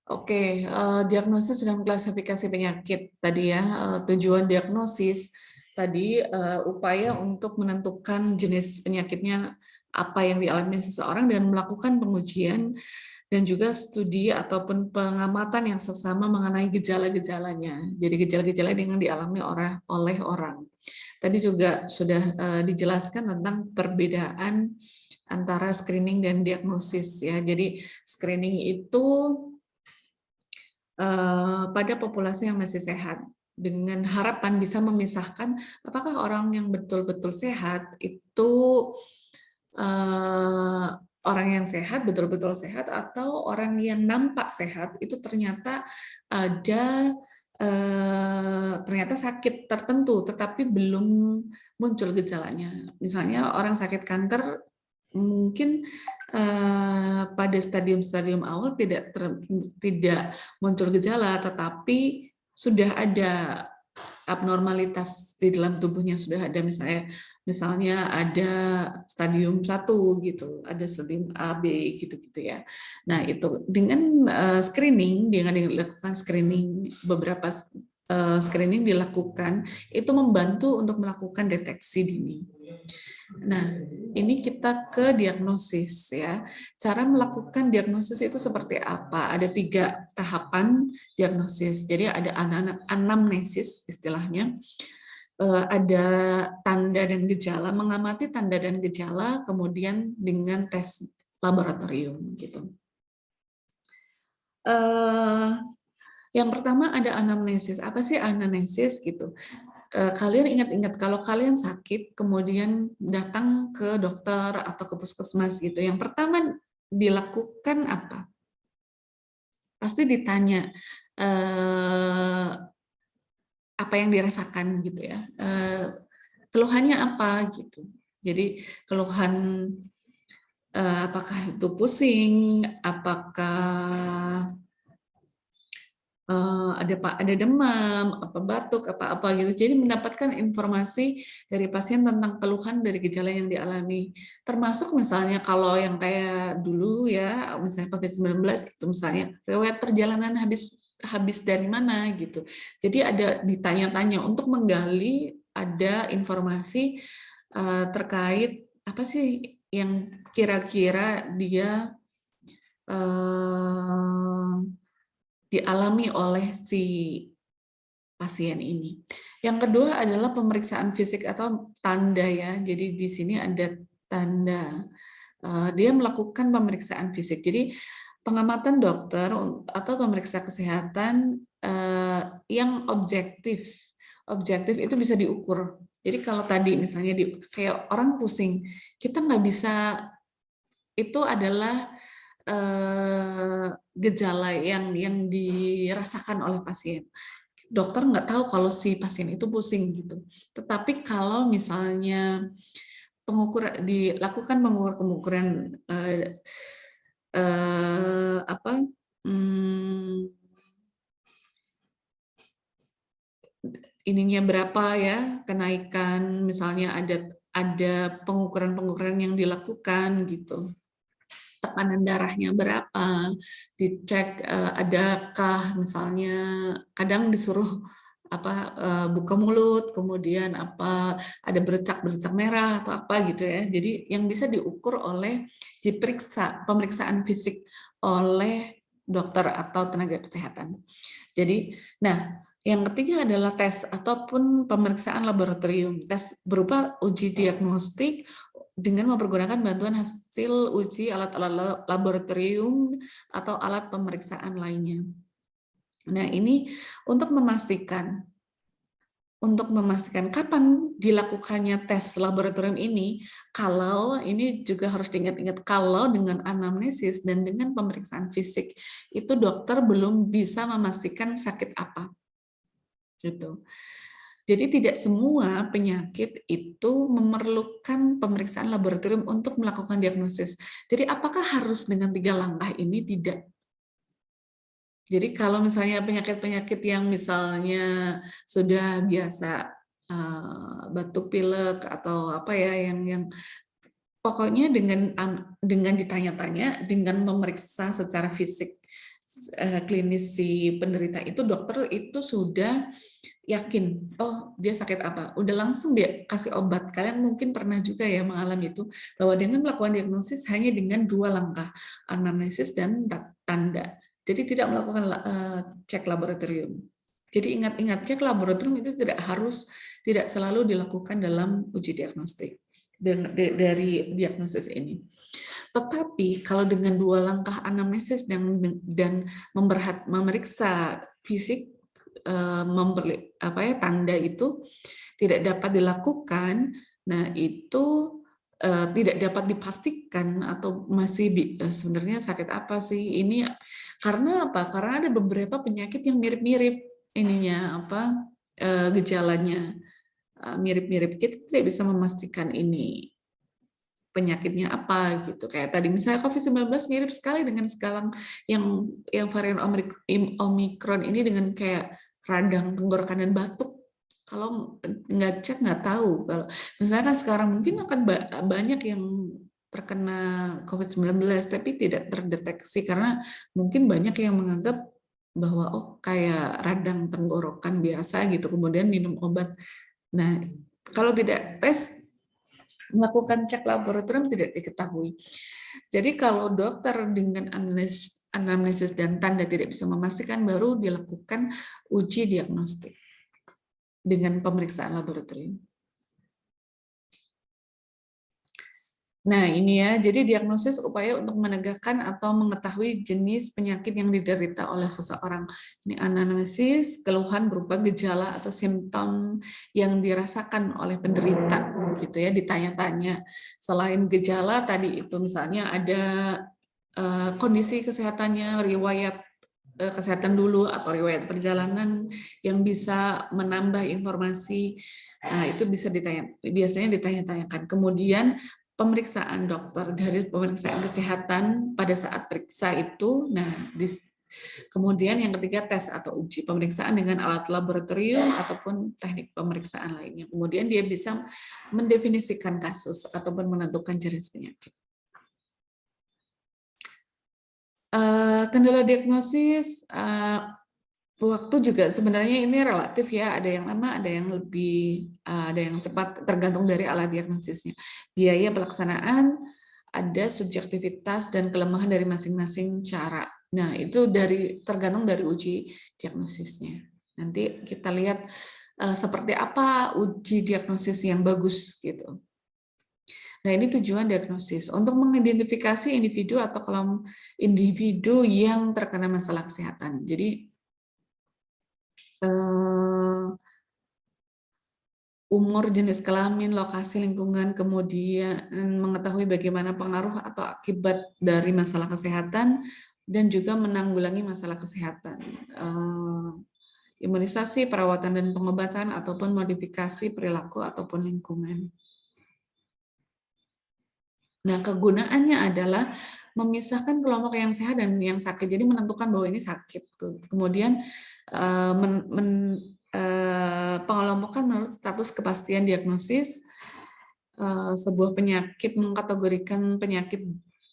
Oke, diagnosis dan klasifikasi penyakit tadi ya, tujuan diagnosis tadi upaya untuk menentukan jenis penyakitnya apa yang dialami seseorang dan melakukan pengujian dan juga studi ataupun pengamatan yang sesama mengenai gejala-gejalanya. Jadi gejala-gejala yang dialami oleh orang. Tadi juga sudah dijelaskan tentang perbedaan antara screening dan diagnosis ya. Jadi screening itu pada populasi yang masih sehat dengan harapan bisa memisahkan apakah orang yang betul-betul sehat itu orang yang sehat betul-betul sehat atau orang yang nampak sehat itu ternyata ada ternyata sakit tertentu tetapi belum muncul gejalanya. Misalnya orang sakit kanker mungkin pada stadium-stadium awal tidak muncul gejala, tetapi sudah ada abnormalitas di dalam tubuhnya, sudah ada misalnya ada stadium 1 gitu, ada stadium A, B gitu-gitu ya. Nah, itu dengan screening, dengan dilakukan screening beberapa screening dilakukan itu membantu untuk melakukan deteksi dini. Nah, ini kita ke diagnosis ya. Cara melakukan diagnosis itu seperti apa? Ada 3 tahapan diagnosis. Jadi ada anamnesis istilahnya. Ada tanda dan gejala, mengamati tanda dan gejala, kemudian dengan tes laboratorium gitu. Yang pertama ada anamnesis. Apa sih anamnesis gitu? Kalian ingat-ingat kalau kalian sakit kemudian datang ke dokter atau ke puskesmas gitu, yang pertama dilakukan apa? Pasti ditanya apa yang dirasakan gitu ya, keluhannya apa gitu. Jadi keluhan apakah itu pusing, apakah ada demam, apa batuk, apa gitu. Jadi mendapatkan informasi dari pasien tentang keluhan dari gejala yang dialami. Termasuk misalnya kalau yang kayak dulu ya, misalnya COVID-19 itu misalnya riwayat perjalanan habis dari mana gitu. Jadi ada ditanya-tanya untuk menggali ada informasi terkait apa sih yang kira-kira dia dialami oleh si pasien ini. Yang kedua adalah pemeriksaan fisik atau tanda ya. Jadi di sini ada tanda. Dia melakukan pemeriksaan fisik. Jadi pengamatan dokter atau pemeriksa kesehatan yang objektif. Objektif itu bisa diukur. Jadi kalau tadi misalnya kayak orang pusing, kita nggak bisa, itu adalah gejala yang dirasakan oleh pasien. Dokter nggak tahu kalau si pasien itu pusing gitu. Tetapi kalau misalnya dilakukan pengukuran apa ininya berapa ya kenaikan, misalnya ada pengukuran yang dilakukan gitu. Tekanan darahnya berapa, dicek adakah misalnya kadang disuruh buka mulut, kemudian ada bercak-bercak merah atau apa gitu ya. Jadi yang bisa diukur pemeriksaan fisik oleh dokter atau tenaga kesehatan. Jadi, nah yang ketiga adalah tes ataupun pemeriksaan laboratorium. Tes berupa uji diagnostik dengan mempergunakan bantuan hasil uji alat-alat laboratorium atau alat pemeriksaan lainnya. Nah, ini untuk memastikan kapan dilakukannya tes laboratorium ini, kalau ini juga harus diingat-ingat, kalau dengan anamnesis dan dengan pemeriksaan fisik, itu dokter belum bisa memastikan sakit apa. Gitu. Jadi tidak semua penyakit itu memerlukan pemeriksaan laboratorium untuk melakukan diagnosis. Jadi apakah harus dengan 3 langkah ini? Tidak. Jadi kalau misalnya penyakit-penyakit yang misalnya sudah biasa batuk pilek atau apa ya yang pokoknya dengan ditanya-tanya, dengan memeriksa secara fisik klinis si penderita itu, dokter itu sudah yakin, oh dia sakit apa, udah langsung dia kasih obat. Kalian mungkin pernah juga ya mengalami itu, bahwa dengan melakukan diagnosis hanya dengan 2 langkah, anamnesis dan tanda. Jadi tidak melakukan cek laboratorium. Jadi ingat-ingat, cek laboratorium itu tidak selalu dilakukan dalam uji diagnostik dari diagnosis ini. Tetapi kalau dengan 2 langkah anamnesis dan memeriksa fisik, tanda itu tidak dapat dilakukan, nah itu tidak dapat dipastikan atau masih sebenarnya sakit apa sih ini, karena apa? Karena ada beberapa penyakit yang mirip-mirip ininya gejalanya mirip-mirip, kita tidak bisa memastikan ini penyakitnya apa gitu. Kayak tadi misalnya COVID-19 mirip sekali dengan sekarang yang varian Omikron ini dengan kayak radang tenggorokan dan batuk. Kalau nggak cek nggak tahu. Kalau misalnya kan sekarang mungkin akan banyak yang terkena COVID-19 tapi tidak terdeteksi karena mungkin banyak yang menganggap bahwa oh kayak radang tenggorokan biasa gitu, kemudian minum obat. Nah, kalau tidak tes, melakukan cek laboratorium tidak diketahui. Jadi kalau dokter dengan anamnesis dan tanda tidak bisa memastikan, baru dilakukan uji diagnostik dengan pemeriksaan laboratorium. Nah, ini ya, jadi diagnosis upaya untuk menegakkan atau mengetahui jenis penyakit yang diderita oleh seseorang. Ini anamnesis, keluhan berupa gejala atau simptom yang dirasakan oleh penderita, gitu ya, ditanya-tanya. Selain gejala tadi itu misalnya ada kondisi kesehatannya, riwayat kesehatan dulu atau riwayat perjalanan yang bisa menambah informasi. Nah, itu biasanya ditanya-tanyakan. Kemudian pemeriksaan dokter dari pemeriksaan kesehatan pada saat periksa itu. Nah, kemudian yang ketiga tes atau uji pemeriksaan dengan alat laboratorium ataupun teknik pemeriksaan lainnya. Kemudian dia bisa mendefinisikan kasus ataupun menentukan jenis penyakit. Kendala diagnosis, waktu juga sebenarnya ini relatif ya, ada yang lama, ada yang cepat, tergantung dari alat diagnosisnya. Biaya pelaksanaan, ada subjektivitas dan kelemahan dari masing-masing cara. Nah, itu tergantung dari uji diagnosisnya. Nanti kita lihat seperti apa uji diagnosis yang bagus gitu. Nah, ini tujuan diagnosis untuk mengidentifikasi individu atau kelompok individu yang terkena masalah kesehatan. Jadi umur, jenis kelamin, lokasi, lingkungan, kemudian mengetahui bagaimana pengaruh atau akibat dari masalah kesehatan, dan juga menanggulangi masalah kesehatan. Imunisasi, perawatan dan pengobatan, ataupun modifikasi perilaku ataupun lingkungan. Nah, kegunaannya adalah memisahkan kelompok yang sehat dan yang sakit. Jadi menentukan bahwa ini sakit. Kemudian pengelompokan menurut status kepastian diagnosis. Sebuah penyakit, mengkategorikan penyakit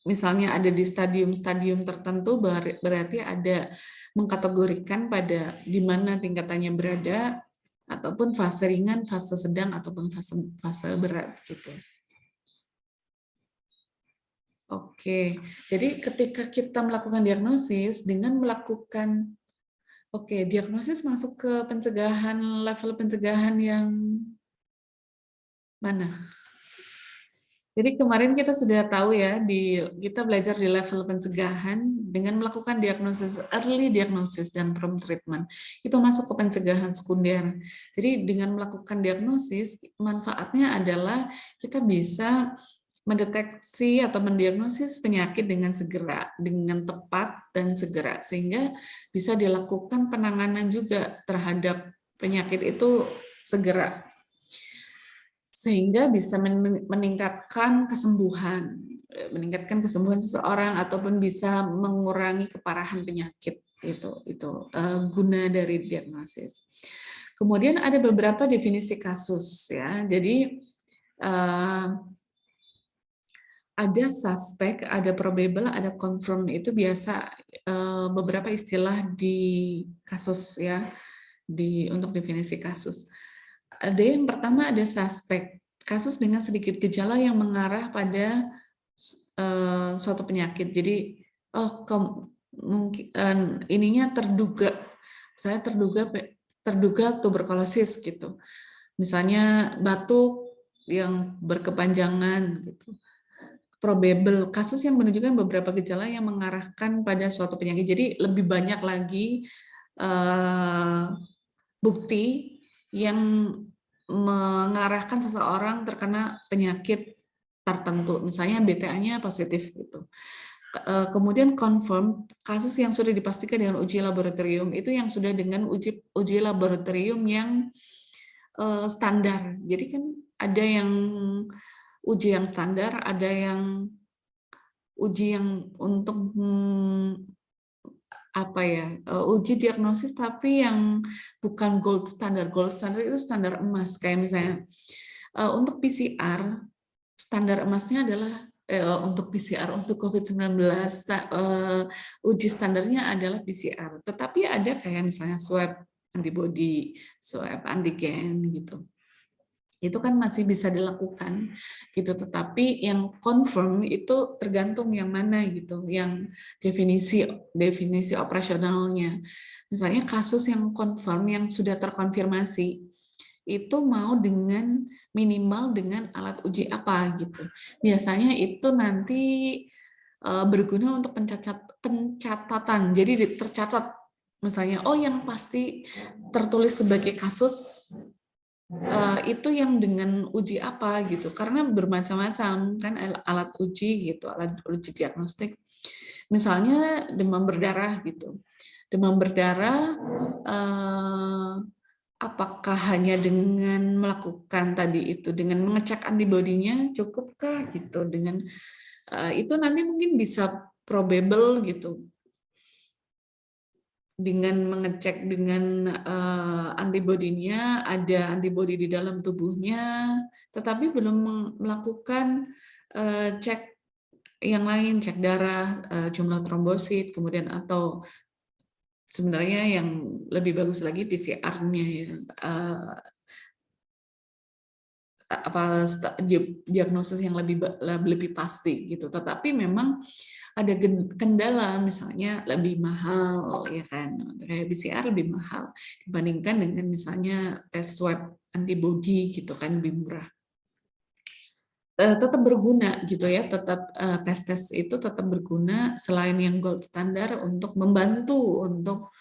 misalnya ada di stadium-stadium tertentu, berarti ada mengkategorikan pada di mana tingkatannya berada, ataupun fase ringan, fase sedang, ataupun fase berat gitu. Oke, jadi ketika kita melakukan diagnosis dengan melakukan, diagnosis masuk ke pencegahan, level pencegahan yang mana? Jadi kemarin kita sudah tahu ya, kita belajar di level pencegahan dengan melakukan diagnosis, early diagnosis dan prompt treatment. Itu masuk ke pencegahan sekunder. Jadi dengan melakukan diagnosis, manfaatnya adalah kita bisa mendeteksi atau mendiagnosis penyakit dengan segera, dengan tepat dan segera, sehingga bisa dilakukan penanganan juga terhadap penyakit itu segera, sehingga bisa meningkatkan kesembuhan seseorang ataupun bisa mengurangi keparahan penyakit. Itu guna dari diagnosis. Kemudian ada beberapa definisi kasus ya. Jadi ada suspek, ada probable, ada confirm. Itu biasa beberapa istilah di kasus ya, untuk definisi kasus. Ada yang pertama, ada suspek, kasus dengan sedikit gejala yang mengarah pada suatu penyakit. Jadi, mungkin ininya terduga, saya terduga tuberkulosis gitu. Misalnya batuk yang berkepanjangan gitu. Probable, kasus yang menunjukkan beberapa gejala yang mengarahkan pada suatu penyakit. Jadi lebih banyak lagi bukti yang mengarahkan seseorang terkena penyakit tertentu, misalnya BTA-nya positif gitu. Kemudian confirm, kasus yang sudah dipastikan dengan uji laboratorium, itu yang sudah dengan uji laboratorium yang standar. Jadi kan ada yang uji yang standar, ada yang uji yang untuk apa ya, uji diagnosis tapi yang bukan gold standard. Gold standard itu standar emas, kayak misalnya untuk PCR standar emasnya adalah untuk PCR untuk COVID-19 uji standarnya adalah PCR. Tetapi ada kayak misalnya swab antibody, swab antigen gitu. Itu kan masih bisa dilakukan gitu, tetapi yang confirm itu tergantung yang mana gitu, yang definisi operasionalnya. Misalnya kasus yang confirm, yang sudah terkonfirmasi itu mau dengan minimal dengan alat uji apa gitu. Biasanya itu nanti berguna untuk pencatatan. Jadi tercatat misalnya, oh yang pasti tertulis sebagai kasus itu yang dengan uji apa gitu, karena bermacam-macam kan alat uji gitu, alat uji diagnostik. Misalnya demam berdarah gitu, demam berdarah apakah hanya dengan melakukan tadi itu, dengan mengecek antibodinya cukupkah gitu, dengan itu nanti mungkin bisa probable gitu, dengan mengecek dengan antibodinya, ada antibodi di dalam tubuhnya, tetapi belum melakukan cek yang lain, cek darah, jumlah trombosit, kemudian atau sebenarnya yang lebih bagus lagi PCR-nya ya, diagnosis yang lebih pasti gitu. Tetapi memang ada kendala, misalnya lebih mahal ya kan, kayak PCR lebih mahal dibandingkan dengan misalnya tes swab antibody gitu kan, lebih murah. Tetap berguna gitu ya, tetap tes-tes itu tetap berguna selain yang gold standar untuk membantu untuk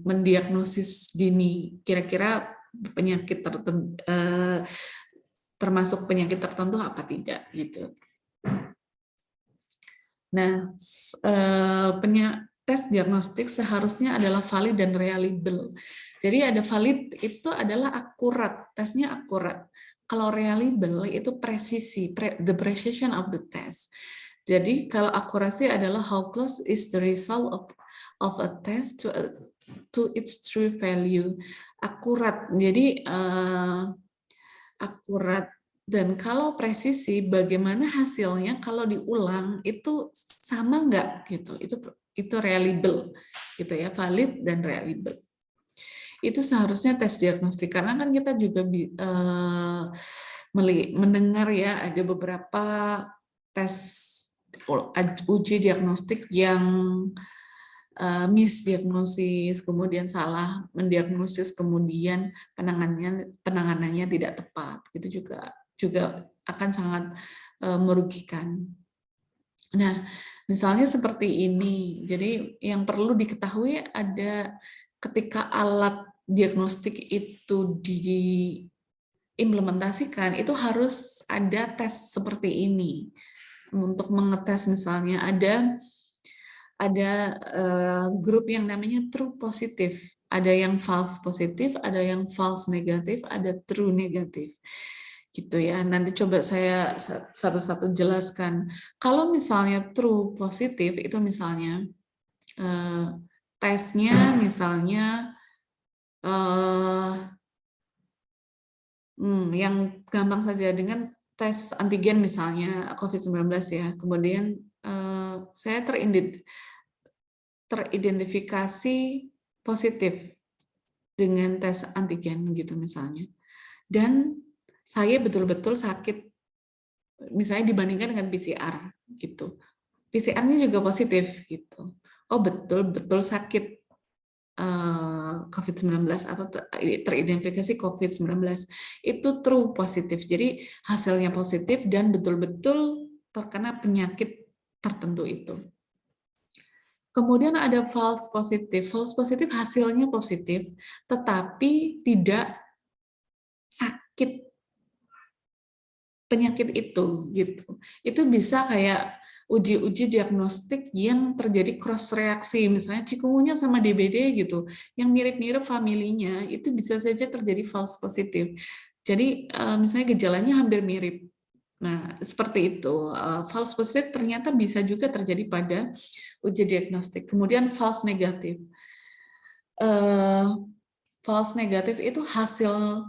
mendiagnosis dini kira-kira penyakit tertentu, termasuk penyakit tertentu apa tidak gitu. Nah, tes diagnostik seharusnya adalah valid dan reliable. Jadi ada valid itu adalah akurat, tesnya akurat. Kalau reliable itu presisi, the precision of the test. Jadi kalau akurasi adalah how close is the result of a test to its true value. Akurat. Jadi akurat. Dan kalau presisi, bagaimana hasilnya kalau diulang itu sama nggak gitu? Itu reliable gitu ya, valid dan reliable. Itu seharusnya tes diagnostik, karena kan kita juga mendengar ya ada beberapa tes uji diagnostik yang misdiagnosis, kemudian salah mendiagnosis, kemudian penanganannya tidak tepat, itu juga akan sangat merugikan. Nah, misalnya seperti ini. Jadi yang perlu diketahui ada ketika alat diagnostik itu diimplementasikan, itu harus ada tes seperti ini. Untuk mengetes misalnya ada grup yang namanya true positif, ada yang false positif, ada yang false negatif, ada true negatif, gitu ya. Nanti coba saya satu-satu jelaskan. Kalau misalnya true positif itu misalnya tesnya misalnya yang gampang saja dengan tes antigen misalnya COVID-19 ya, kemudian saya teridentifikasi positif dengan tes antigen gitu misalnya, dan saya betul-betul sakit, misalnya dibandingkan dengan PCR gitu, PCR-nya juga positif gitu, oh betul-betul sakit COVID-19 atau teridentifikasi COVID-19, itu true positif. Jadi hasilnya positif dan betul-betul terkena penyakit tertentu itu. Kemudian ada false positif. False positif hasilnya positif, tetapi tidak sakit penyakit itu gitu. Itu bisa kayak uji-uji diagnostik yang terjadi cross reaksi, misalnya cikungunya sama DBD gitu, yang mirip-mirip familinya, itu bisa saja terjadi false positif. Jadi misalnya gejalanya hampir mirip. Nah, seperti itu. False positif ternyata bisa juga terjadi pada uji diagnostik. Kemudian false negatif. False negatif itu hasil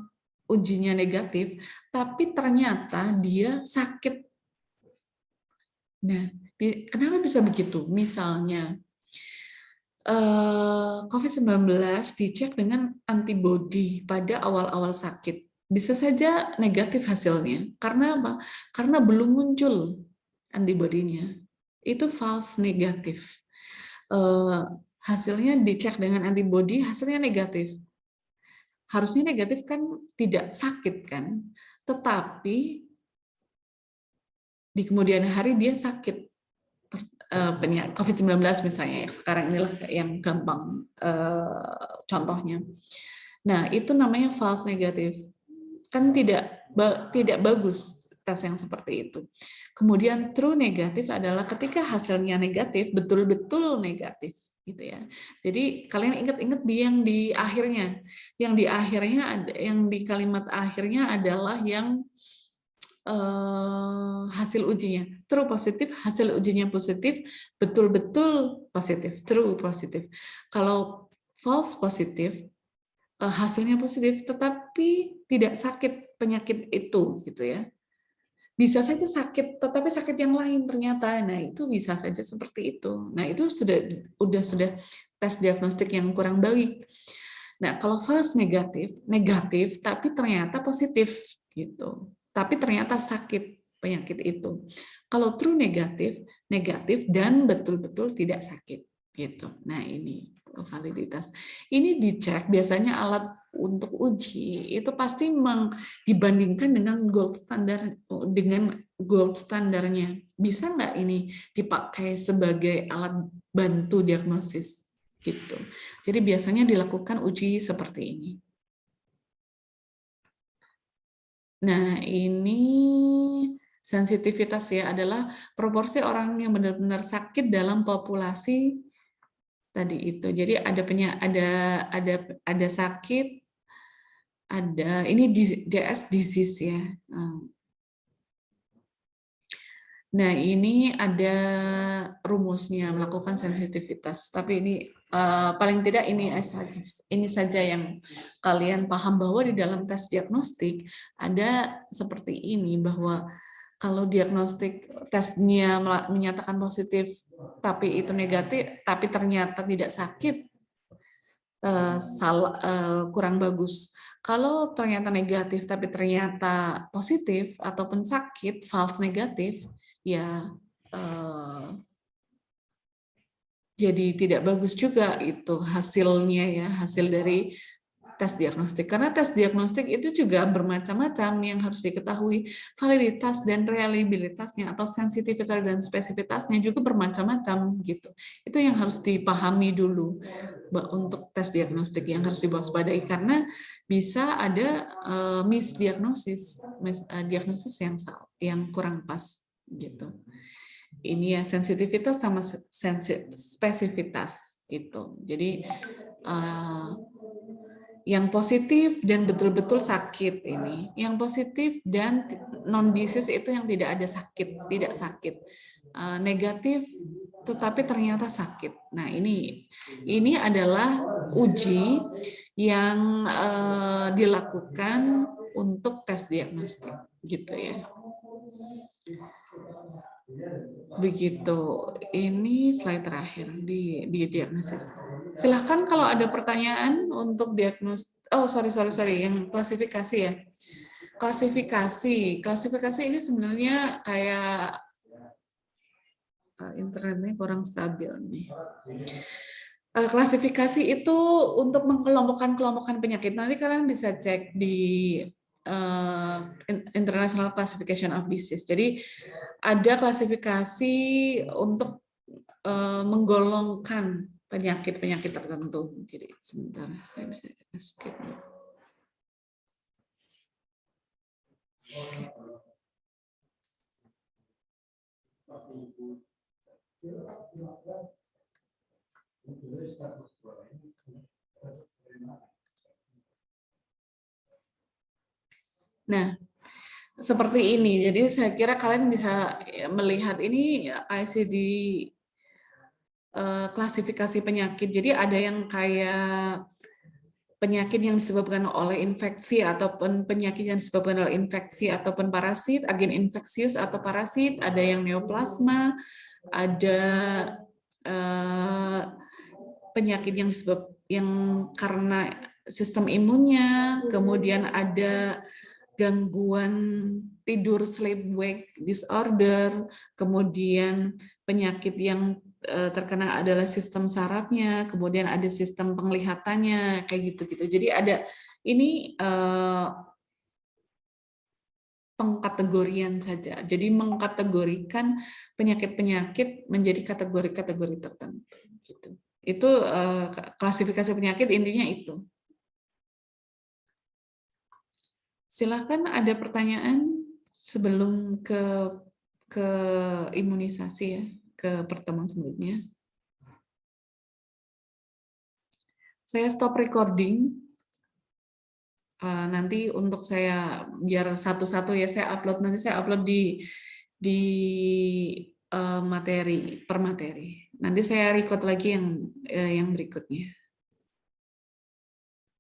ujinya negatif, tapi ternyata dia sakit. Nah, kenapa bisa begitu? Misalnya, COVID-19 dicek dengan antibodi pada awal-awal sakit. Bisa saja negatif hasilnya. Karena apa? Karena belum muncul antibodinya. Itu false negatif. Hasilnya dicek dengan antibodi, hasilnya negatif. Harusnya negatif kan tidak sakit kan, tetapi di kemudian hari dia sakit, COVID-19 misalnya, yang sekarang inilah yang gampang contohnya. Nah, itu namanya false negatif. Kan tidak bagus tes yang seperti itu. Kemudian true negatif adalah ketika hasilnya negatif, betul-betul negatif gitu ya. Jadi kalian ingat-ingat yang di akhirnya. Yang di akhirnya ada, yang di kalimat akhirnya adalah yang hasil ujinya true positif, hasil ujinya positif, betul-betul positif, true positif. Kalau false positif, hasilnya positif tetapi tidak sakit penyakit itu gitu ya. Bisa saja sakit tetapi sakit yang lain ternyata. Nah, itu bisa saja seperti itu. Nah, itu sudah tes diagnostik yang kurang baik. Nah, kalau false negatif tapi ternyata positif gitu. Tapi ternyata sakit penyakit itu. Kalau true negatif dan betul-betul tidak sakit gitu. Nah, ini validitas. Ini dicek biasanya alat untuk uji itu pasti dibandingkan dengan gold standarnya. Bisa nggak ini dipakai sebagai alat bantu diagnosis gitu. Jadi biasanya dilakukan uji seperti ini. Nah, ini sensitivitas ya, adalah proporsi orang yang benar-benar sakit dalam populasi tadi itu. Jadi ada sakit, ada ini DS disease ya. Nah, ini ada rumusnya melakukan sensitivitas. Tapi ini paling tidak ini saja yang kalian paham, bahwa di dalam tes diagnostik ada seperti ini, bahwa kalau diagnostik tesnya menyatakan positif tapi itu negatif, tapi ternyata tidak sakit, kurang bagus. Kalau ternyata negatif tapi ternyata positif ataupun sakit, false negatif, ya jadi tidak bagus juga itu hasilnya ya, hasil dari tes diagnostik. Karena tes diagnostik itu juga bermacam-macam yang harus diketahui. Validitas dan reliabilitasnya atau sensitivitas dan spesifitasnya juga bermacam-macam gitu. Itu yang harus dipahami dulu untuk tes diagnostik, yang harus diwaspadai, karena bisa ada misdiagnosis, diagnosis yang kurang pas gitu. Ini ya sensitivitas sama spesifitas itu. Jadi yang positif dan betul-betul sakit ini, yang positif dan non disease itu yang tidak ada sakit, tidak sakit. Negatif tetapi ternyata sakit. Nah, ini adalah uji yang dilakukan untuk tes diagnostik gitu ya. Begitu. Ini slide terakhir di diagnosis. Silahkan kalau ada pertanyaan untuk diagnosis. Oh, sorry, yang klasifikasi ya. Klasifikasi ini sebenarnya kayak internetnya kurang stabil nih. Klasifikasi itu untuk mengkelompokkan penyakit. Nanti kalian bisa cek di International Classification of Disease. Jadi ada klasifikasi untuk menggolongkan penyakit-penyakit tertentu. Jadi sebentar, saya bisa skip. Nah, seperti ini. Jadi saya kira kalian bisa melihat ini ICD klasifikasi penyakit. Jadi ada yang kayak penyakit yang disebabkan oleh infeksi ataupun penyakit yang disebabkan oleh infeksi ataupun parasit, agen infeksius atau parasit, ada yang neoplasma, ada penyakit yang karena sistem imunnya, kemudian ada gangguan tidur sleep wake disorder, kemudian penyakit yang terkena adalah sistem sarafnya, kemudian ada sistem penglihatannya, kayak gitu-gitu. Jadi ada ini pengkategorian saja. Jadi mengkategorikan penyakit-penyakit menjadi kategori-kategori tertentu. Gitu. Itu klasifikasi penyakit intinya itu. Silahkan ada pertanyaan sebelum ke imunisasi ya, ke pertemuan selanjutnya. Saya stop recording. Nanti untuk saya biar satu-satu ya saya upload, nanti saya upload di materi per materi. Nanti saya record lagi yang berikutnya.